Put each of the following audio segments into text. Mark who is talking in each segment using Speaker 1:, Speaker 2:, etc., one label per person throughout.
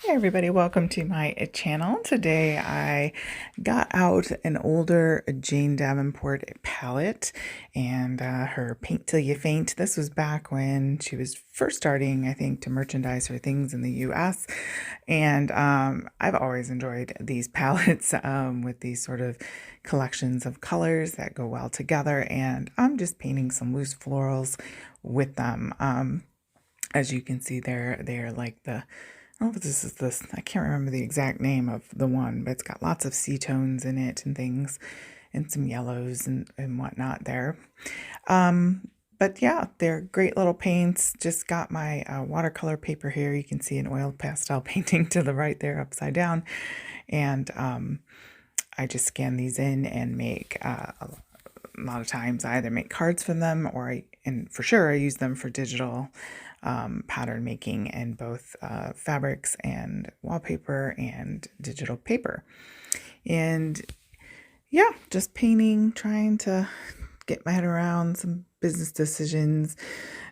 Speaker 1: Hey everybody, welcome to my channel. Today I got out an older Jane Davenport palette and her Paint Till You Faint. This was back when she was first starting, I think, to merchandise her things in the US. And I've always enjoyed these palettes with these sort of collections of colors that go well together. And I'm just painting some loose florals with them. As you can see, they're like the oh, this. I can't remember the exact name of the one, but it's got lots of C-tones in it and things, and some yellows and whatnot there. But yeah, they're great little paints. Just got my watercolor paper here. You can see an oil pastel painting to the right there, upside down. And I just scan these in and make a lot of times I either make cards from them and for sure I use them for digital pattern making in both fabrics and wallpaper and digital paper. And yeah, just painting, trying to get my head around some business decisions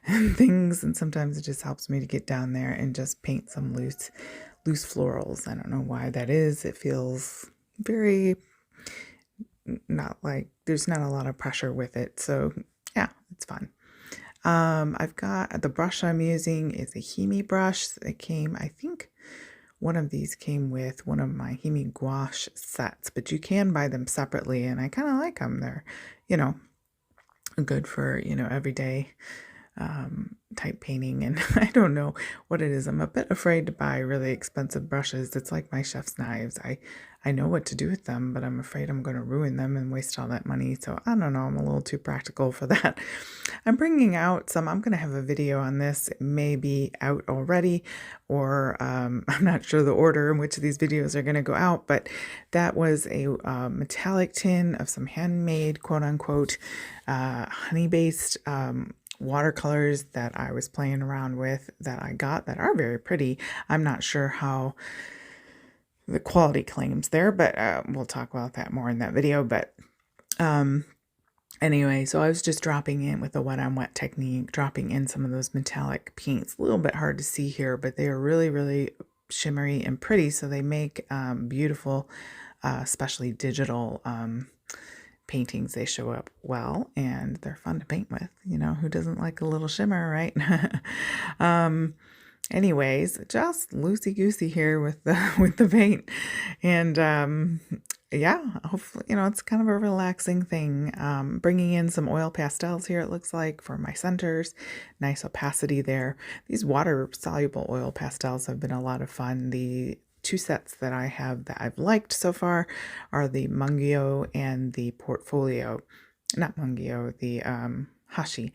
Speaker 1: and things. And sometimes it just helps me to get down there and just paint some loose florals. I don't know why that is. It feels very not like there's not a lot of pressure with it. So yeah, it's fun. I've got the brush I'm using is a Himi brush. It came, I think one of these came with one of my Himi gouache sets, but you can buy them separately and I kind of like them. They're, good for, everyday type painting. And I don't know what it is. I'm a bit afraid to buy really expensive brushes. It's like my chef's knives. I know what to do with them, but I'm afraid I'm going to ruin them and waste all that money. So I don't know. I'm a little too practical for that. I'm bringing out some, I'm going to have a video on this. It may be out already, or I'm not sure the order in which these videos are going to go out, but that was a metallic tin of some handmade, quote unquote, honey-based watercolors that I was playing around with that I got that are very pretty. I'm not sure how the quality claims there, but we'll talk about that more in that video. But anyway, so I was just dropping in with the wet on wet technique, dropping in some of those metallic paints. A little bit hard to see here, but they are really, really shimmery and pretty. So they make beautiful, especially digital paintings. They show up well and they're fun to paint with. Who doesn't like a little shimmer, right? Anyways, just loosey-goosey here with the paint. And yeah, hopefully, it's kind of a relaxing thing. Bringing in some oil pastels here, it looks like, for my centers. Nice opacity there. These water-soluble oil pastels have been a lot of fun. The two sets that I have that I've liked so far are the Mungyo and the Portfolio. Not Mungyo, the Hashi.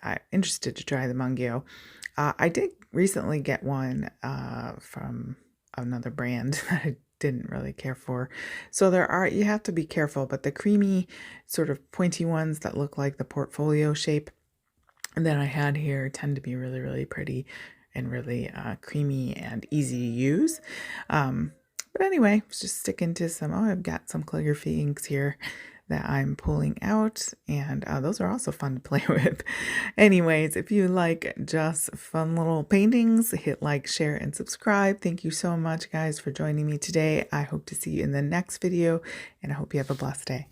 Speaker 1: I'm interested to try the Mungyo. I did recently get one from another brand that I didn't really care for. So you have to be careful, but the creamy sort of pointy ones that look like the Portfolio shape that I had here tend to be really, really pretty and really creamy and easy to use. But anyway, just sticking to some, I've got some calligraphy inks here that I'm pulling out, and those are also fun to play with. Anyways, if you like just fun little paintings, hit like, share, and subscribe. Thank you so much, guys, for joining me today. I hope to see you in the next video, and I hope you have a blessed day.